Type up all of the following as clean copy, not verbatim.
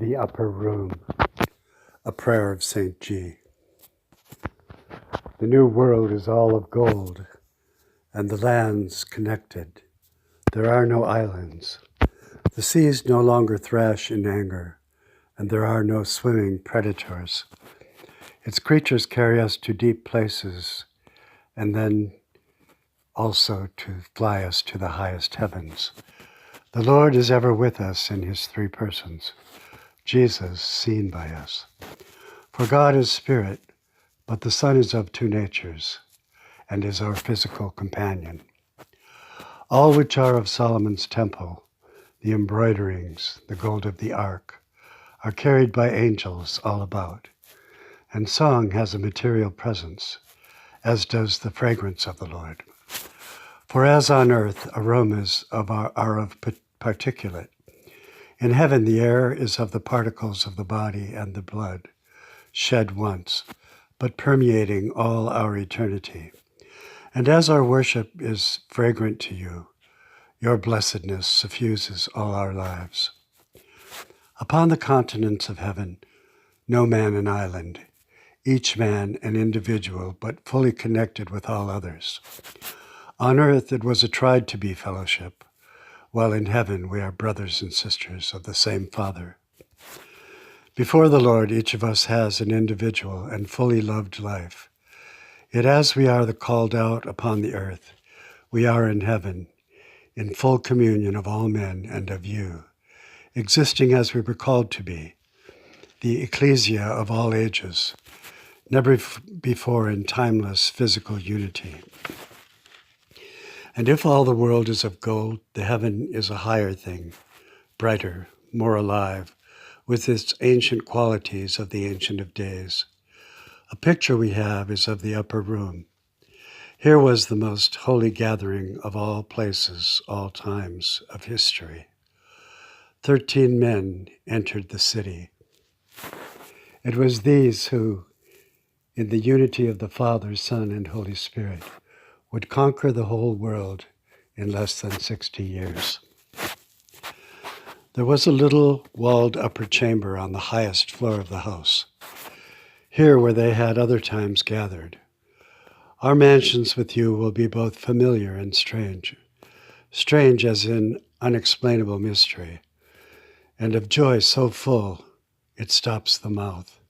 The Upper Room, a prayer of St. G. The new world is all of gold, and the lands connected. There are no islands. The seas no longer thrash in anger, and there are no swimming predators. Its creatures carry us to deep places, and then also to fly us to the highest heavens. The Lord is ever with us in his three persons, Jesus seen by us. For God is spirit, but the Son is of two natures, and is our physical companion. All which are of Solomon's temple, the embroiderings, the gold of the ark, are carried by angels all about, and song has a material presence, as does the fragrance of the Lord. For as on earth aromas are of particulate, in heaven the air is of the particles of the body and the blood, shed once, but permeating all our eternity. And as our worship is fragrant to you, your blessedness suffuses all our lives. Upon the continents of heaven, no man an island, each man an individual, but fully connected with all others. On earth it was a tried-to-be fellowship, while in heaven we are brothers and sisters of the same Father. Before the Lord, each of us has an individual and fully loved life. Yet as we are the called out upon the earth, we are in heaven, in full communion of all men and of you, existing as we were called to be, the ecclesia of all ages, never before in timeless physical unity. And if all the world is of gold, the heaven is a higher thing, brighter, more alive, with its ancient qualities of the Ancient of Days. A picture we have is of the upper room. Here was the most holy gathering of all places, all times of history. 13 men entered the city. It was these who, in the unity of the Father, Son, and Holy Spirit, would conquer the whole world in less than 60 years. There was a little walled upper chamber on the highest floor of the house, here where they had other times gathered. Our mansions with you will be both familiar and strange, strange as in unexplainable mystery, and of joy so full it stops the mouth.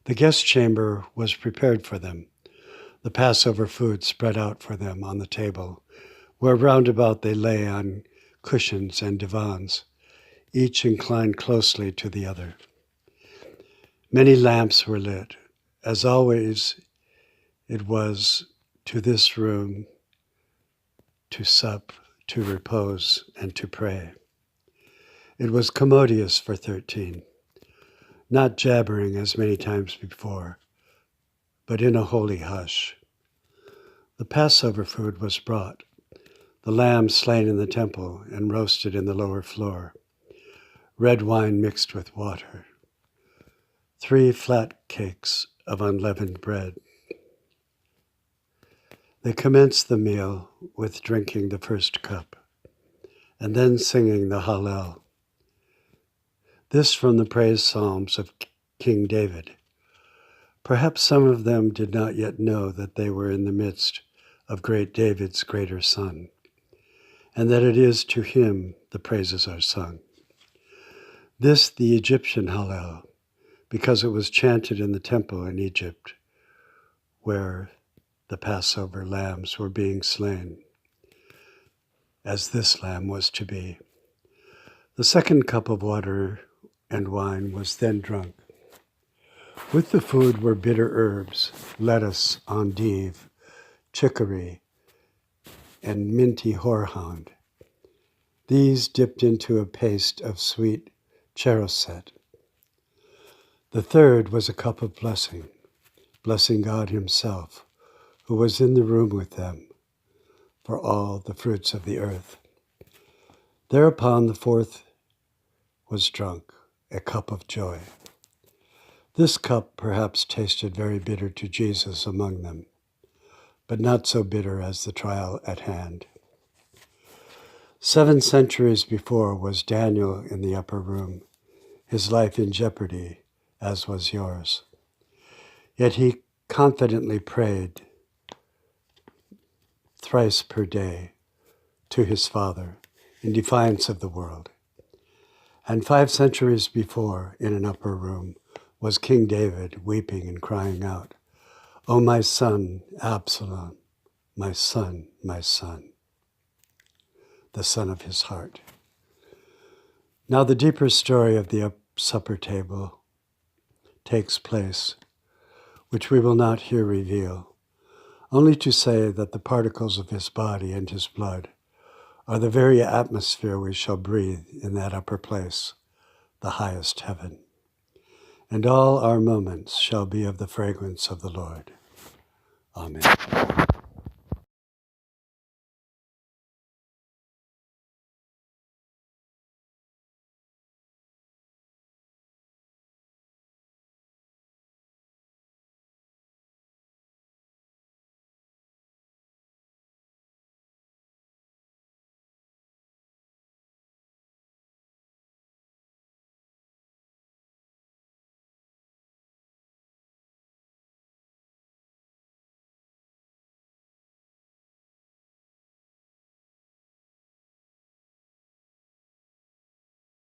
The guest chamber was prepared for them, the Passover food spread out for them on the table, where round about they lay on cushions and divans, each inclined closely to the other. Many lamps were lit. As always, it was to this room to sup, to repose, and to pray. It was commodious for 13, not jabbering as many times before, but in a holy hush. The Passover food was brought, the lamb slain in the temple and roasted in the lower floor, red wine mixed with water, 3 flat cakes of unleavened bread. They commenced the meal with drinking the first cup, and then singing the Hallel. This from the praise psalms of King David. Perhaps some of them did not yet know that they were in the midst of great David's greater son, and that it is to him the praises are sung. This the Egyptian Hallel, because it was chanted in the temple in Egypt, where the Passover lambs were being slain, as this lamb was to be. The second cup of water and wine was then drunk. With the food were bitter herbs, lettuce, endive, chicory, and minty horehound. These dipped into a paste of sweet charoset. The third was a cup of blessing, blessing God himself, who was in the room with them, for all the fruits of the earth. Thereupon the fourth was drunk, a cup of joy. This cup perhaps tasted very bitter to Jesus among them, but not so bitter as the trial at hand. 7 centuries before was Daniel in the upper room, his life in jeopardy, as was yours. Yet he confidently prayed thrice per day to his Father in defiance of the world. And 5 centuries before, in an upper room, was King David weeping and crying out, "O my son, Absalom, my son, the son of his heart." Now the deeper story of the supper table takes place, which we will not here reveal, only to say that the particles of his body and his blood are the very atmosphere we shall breathe in that upper place, the highest heaven. And all our moments shall be of the fragrance of the Lord. Amen.